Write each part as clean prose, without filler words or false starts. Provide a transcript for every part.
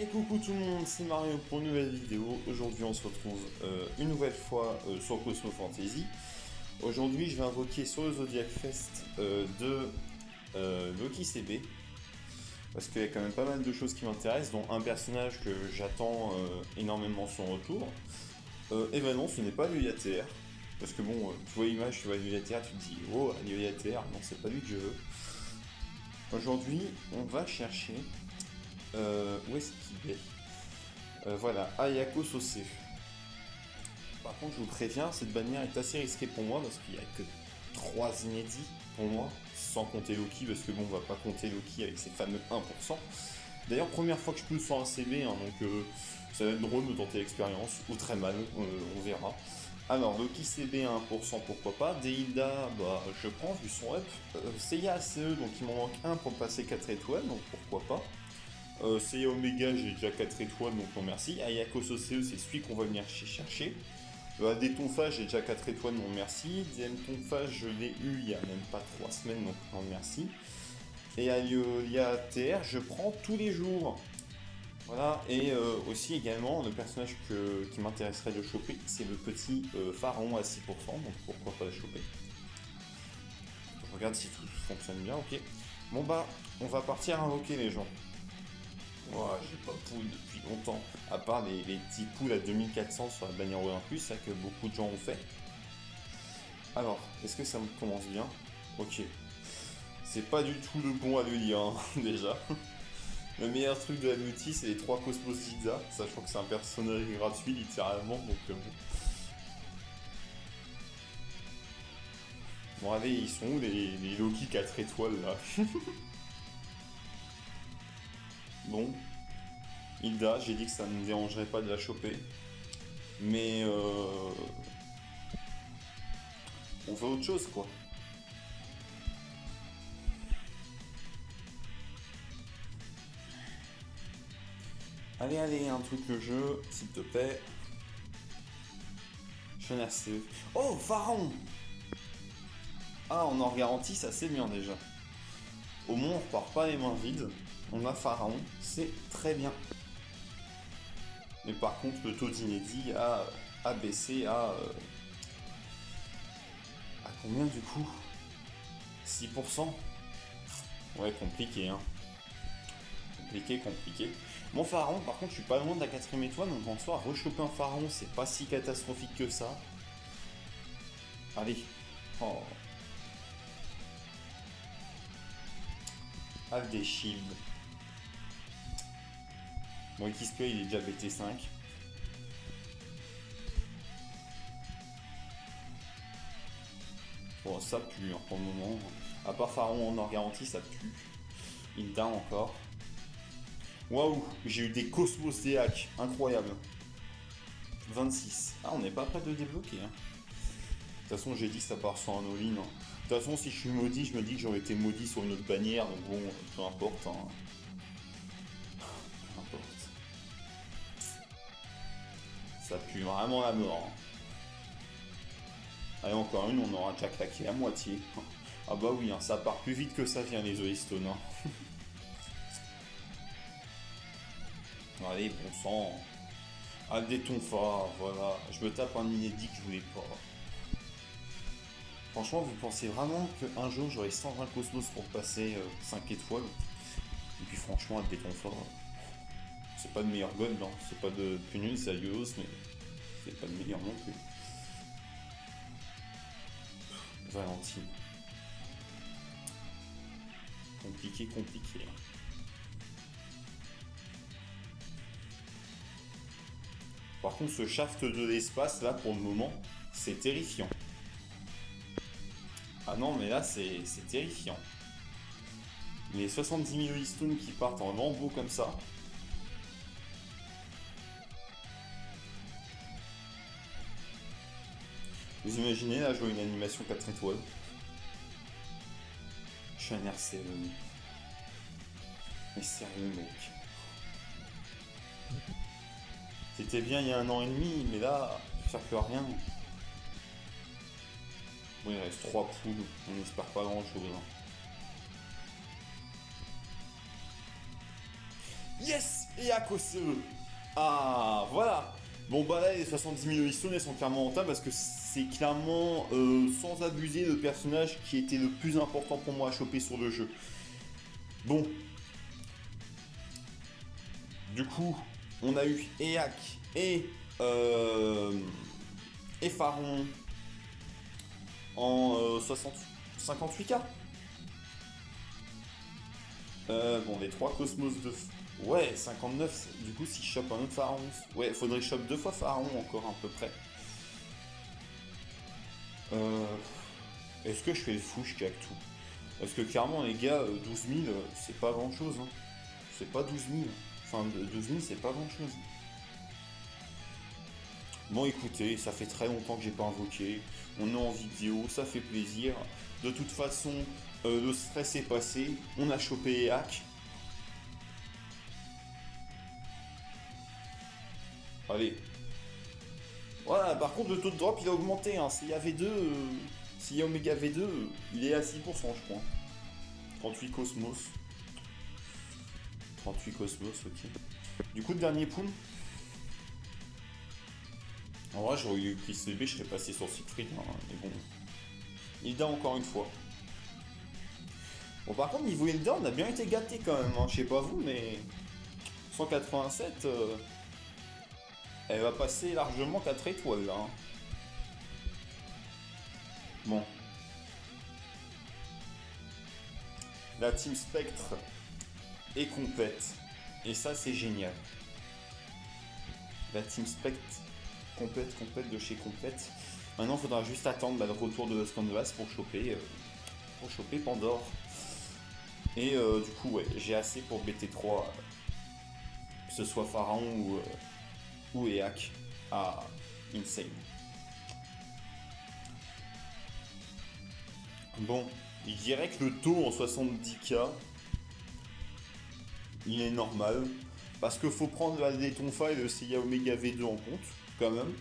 Et coucou tout le monde, c'est Mario pour une nouvelle vidéo. Aujourd'hui on se retrouve une nouvelle fois sur Cosmo Fantasy. Aujourd'hui je vais invoquer sur le Zodiac Fest de Loki CB. Parce qu'il y a quand même pas mal de choses qui m'intéressent, dont un personnage que j'attends énormément son retour. Et ben non, ce n'est pas l'UATR. Parce que bon, tu vois l'image, tu vois l'UATR, tu te dis oh, l'UATR, non c'est pas lui que je veux. Aujourd'hui on va chercher... où est-ce qu'il est, voilà, Ayako Sose. Par contre, je vous préviens, cette bannière est assez risquée pour moi parce qu'il n'y a que 3 inédits pour moi, sans compter Loki, parce que bon, on va pas compter Loki avec ses fameux 1%. D'ailleurs, première fois que je pousse sur un CB, hein, donc ça va être drôle de tenter l'expérience, ou très mal, on verra. Alors, Loki CB à 1%, pourquoi pas. Deilda, bah, je prends vu son up. Seiya ACE, donc il m'en manque un pour passer 4 étoiles, donc pourquoi pas. Seiya Omega, j'ai déjà 4 étoiles, donc non merci. Ayako Sose, c'est celui qu'on va venir chercher. AD Tonfa, j'ai déjà 4 étoiles, non merci. DM Tonfa, je l'ai eu il y a même pas 3 semaines, donc non merci. Et Ayolia TR, je prends tous les jours. Voilà, et aussi également, le personnage qui m'intéresserait de choper, c'est le petit Pharaon à 6%, donc pourquoi pas le choper. Je regarde si tout fonctionne bien, ok. Bon bah, on va partir invoquer les gens. Ouah, j'ai pas pool depuis longtemps. À part les petits poules à 2400 sur la bannière Olympus, ça que beaucoup de gens ont fait. Alors, est-ce que ça me commence bien? Ok. C'est pas du tout le bon à le lire, hein, déjà. Le meilleur truc de la multi, c'est les 3 Cosmos Pizza. Ça, je crois que c'est un personnage gratuit, littéralement, donc... Bon, allez, ils sont où les Loki 4 étoiles, là? Bon. Hilda, j'ai dit que ça ne me dérangerait pas de la choper. Mais on fait autre chose, quoi. Allez, allez, un truc le jeu, s'il te plaît. Chaîne RCE. Oh, Pharaon! Ah, on en garantie, ça c'est bien déjà. Au moins, on repart pas les mains vides. On a Pharaon, c'est très bien. Mais par contre, le taux d'inédit a baissé à combien du coup? 6%. Ouais, compliqué, hein. Compliqué. Mon Pharaon, par contre, je suis pas loin de la 4ème étoile, donc en soi, rechoper un Pharaon, c'est pas si catastrophique que ça. Allez. Oh. Have des shields. Bon, Xplay, il est déjà BT5. Bon, ça pue, hein, pour le moment. À part Pharaon en or garantie, ça pue. Hilda encore. Waouh, j'ai eu des Cosmos Deac, incroyable. 26. Ah, on n'est pas prêt de débloquer. Hein. De toute façon, j'ai dit que ça part sur un all-in. Hein. De toute façon, si je suis maudit, je me dis que j'aurais été maudit sur une autre bannière, donc bon, peu importe. Hein. Peu importe. Ça pue vraiment la mort. Hein. Allez, encore une, on aura déjà claqué la moitié. Ah bah oui, hein, ça part plus vite que ça vient les Oystone. Hein. Allez, bon sang. Ah, des tonfas, voilà. Je me tape un inédit que je voulais pas. Franchement, vous pensez vraiment qu'un jour j'aurai 120 Cosmos pour passer 5 étoiles? Et puis franchement, des tonfas, c'est pas de meilleur god, hein. C'est pas de plus nul, c'est Ayos, mais c'est pas de meilleur non plus. Valentine. Compliqué. Par contre, ce shaft de l'espace, là, pour le moment, c'est terrifiant. Ah non, mais là, c'est terrifiant. Les 70 000 Eastone qui partent en lambeaux comme ça. Vous imaginez, là, jouer une animation 4 étoiles. Je suis un RC. Mais sérieux, mec. C'était bien il y a 1 an et demi, mais là, ça ne sert plus à rien. Bon, il reste 3 poules, on n'espère pas grand chose. Hein. Yes! Et à cause de... Ah, voilà. Bon bah là, les 70 000 Hearthstone, elles sont clairement rentables parce que c'est clairement, sans abuser, le personnage qui était le plus important pour moi à choper sur le jeu. Bon. Du coup, on a eu Eak et Pharaon en 58K. Bon, les 3 Cosmos de... Ouais, 59, du coup, si je chope un autre Pharaon... Ouais, faudrait que je chope 2 fois Pharaon encore, à peu près. Est-ce que je fais le fou, je claque tout? Parce que clairement, les gars, 12 000, c'est pas grand-chose. Hein. C'est pas 12 000. Enfin, 12 000, c'est pas grand-chose. Bon, écoutez, ça fait très longtemps que j'ai pas invoqué. On est en vidéo, ça fait plaisir. De toute façon, le stress est passé. On a chopé Eak. Allez. Voilà, par contre, le taux de drop, il a augmenté. Hein. S'il y a V2, s'il y a Omega V2, il est à 6%, je crois. 38 Cosmos. 38 Cosmos, ok. Du coup, le dernier pool. En vrai, j'aurais eu pris CB, je serais passé sur Siegfried, hein, mais bon. Hilda encore une fois. Bon, par contre, niveau Hilda, on a bien été gâté quand même, hein. Je sais pas vous, mais 187, elle va passer largement 4 étoiles là. Hein. Bon. La Team Spectre est complète. Et ça, c'est génial. La Team Spectre complète de chez complète. Maintenant, il faudra juste attendre le retour de Lost Canvas pour choper Pandore. Et du coup, ouais, j'ai assez pour BT3, que ce soit Pharaon ou Eak à Insane. Bon, je dirais que le taux en 70K, il est normal. Parce qu'il faut prendre la Tonfa et le CIA Omega V2 en compte, quand même.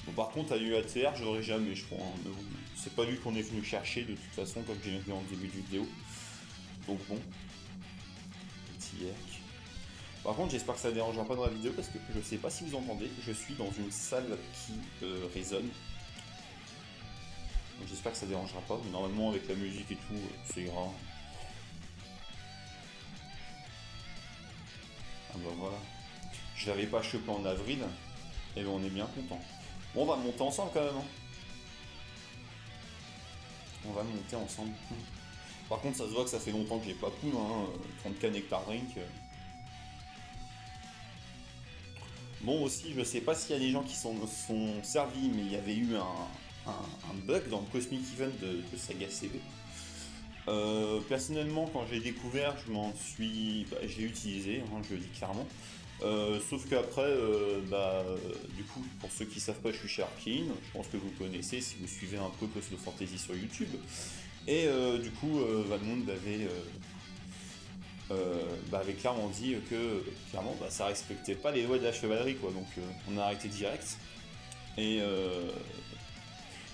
Bon, par contre, à l'UATR, je l'aurais jamais, je crois. Hein, bon, c'est pas lui qu'on est venu chercher, de toute façon, comme j'ai dit en début de vidéo. Donc bon. Petit Eak. Par contre, j'espère que ça ne dérangera pas dans la vidéo, parce que je sais pas si vous entendez, je suis dans une salle qui résonne. Donc j'espère que ça ne dérangera pas, mais normalement, avec la musique et tout, c'est ira. Ah bah voilà. Je l'avais pas chopé en avril, et ben on est bien content. Bon, on va monter ensemble quand même. Hein. On va monter ensemble. Par contre, ça se voit que ça fait longtemps que j'ai pas poule, hein. 30K Nectar Drink. Bon aussi, je sais pas s'il y a des gens qui sont servis, mais il y avait eu un bug dans le Cosmic Event de Saga CV. Personnellement, quand j'ai découvert, je l'ai utilisé, hein, je le dis clairement. Sauf qu'après, du coup, pour ceux qui savent pas, je suis chez Arkane, je pense que vous connaissez si vous suivez un peu Cosmo Fantasy sur YouTube. Et du coup, Valmond avait clairement dit que clairement, ça respectait pas les lois de la chevalerie, quoi. Donc on a arrêté direct. Et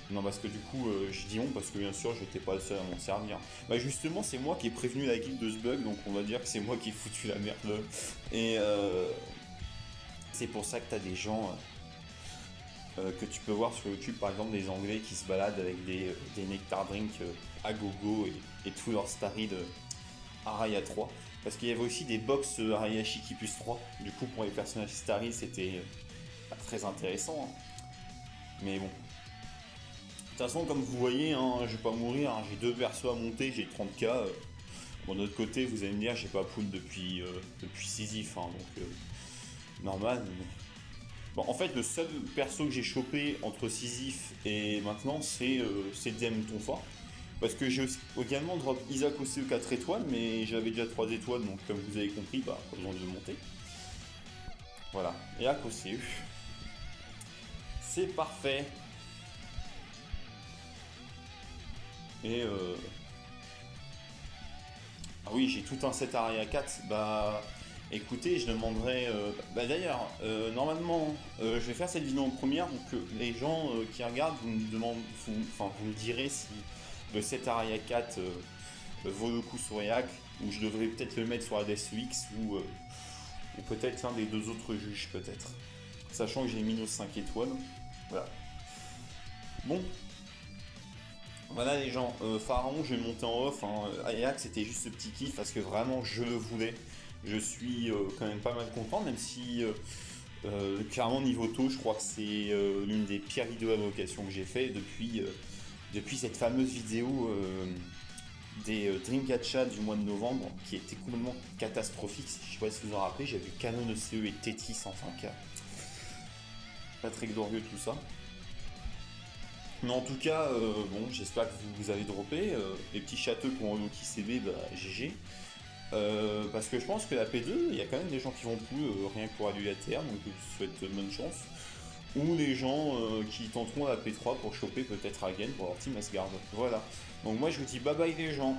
non, parce que du coup, je dis on parce que bien sûr, j'étais pas le seul à m'en servir. Bah justement, c'est moi qui ai prévenu la guilde de ce bug, donc on va dire que c'est moi qui ai foutu la merde. Et c'est pour ça que t'as des gens que tu peux voir sur YouTube, par exemple, des Anglais qui se baladent avec des Nectar Drink à gogo et tout leur starry de Araya 3. Parce qu'il y avait aussi des box Araya Shiki plus 3. Du coup, pour les personnages starry, c'était pas très intéressant. Hein. Mais bon. De toute façon, comme vous voyez, hein, je vais pas mourir, hein, j'ai 2 persos à monter, j'ai 30K. Bon, de l'autre côté, vous allez me dire, j'ai pas pool depuis Sisyphe, hein, donc normal. Mais... Bon, en fait, le seul perso que j'ai chopé entre Sisyphe et maintenant, c'est DM Tonfa. Parce que j'ai également drop Isaac OCE 4 étoiles, mais j'avais déjà 3 étoiles, donc comme vous avez compris, pas besoin de le monter. Voilà, et à OCE. C'est parfait. Et ah oui, j'ai tout un set Aria 4. Bah écoutez, je demanderai. D'ailleurs, normalement, je vais faire cette vidéo en première, donc les gens qui regardent, vous me direz si le set Aria 4 vaut le coup sur React, ou je devrais peut-être le mettre sur la DSUX, ou peut-être l'un des deux autres juges, peut-être. Sachant que j'ai mis nos 5 étoiles. Voilà. Bon. Voilà les gens, Pharaon, je vais monter en off. Hein. React, c'était juste ce petit kiff parce que vraiment je le voulais. Je suis quand même pas mal content, même si clairement niveau taux, je crois que c'est l'une des pires vidéos d'invocation que j'ai fait depuis cette fameuse vidéo des Dream Gacha du mois de novembre qui était complètement catastrophique. Je sais pas si vous en rappelez, j'avais Canon ECE et Tétis en 5K. Pas très glorieux tout ça. Mais en tout cas, bon, j'espère que vous avez droppé. Les petits châteaux qui ont un Loki CB, bah GG. Parce que je pense que la P2, il y a quand même des gens qui vont plus rien que pour allumer la terre, donc je vous souhaite bonne chance. Ou les gens qui tenteront la P3 pour choper peut-être Hagen pour leur team Asgard. Voilà. Donc moi je vous dis bye bye les gens.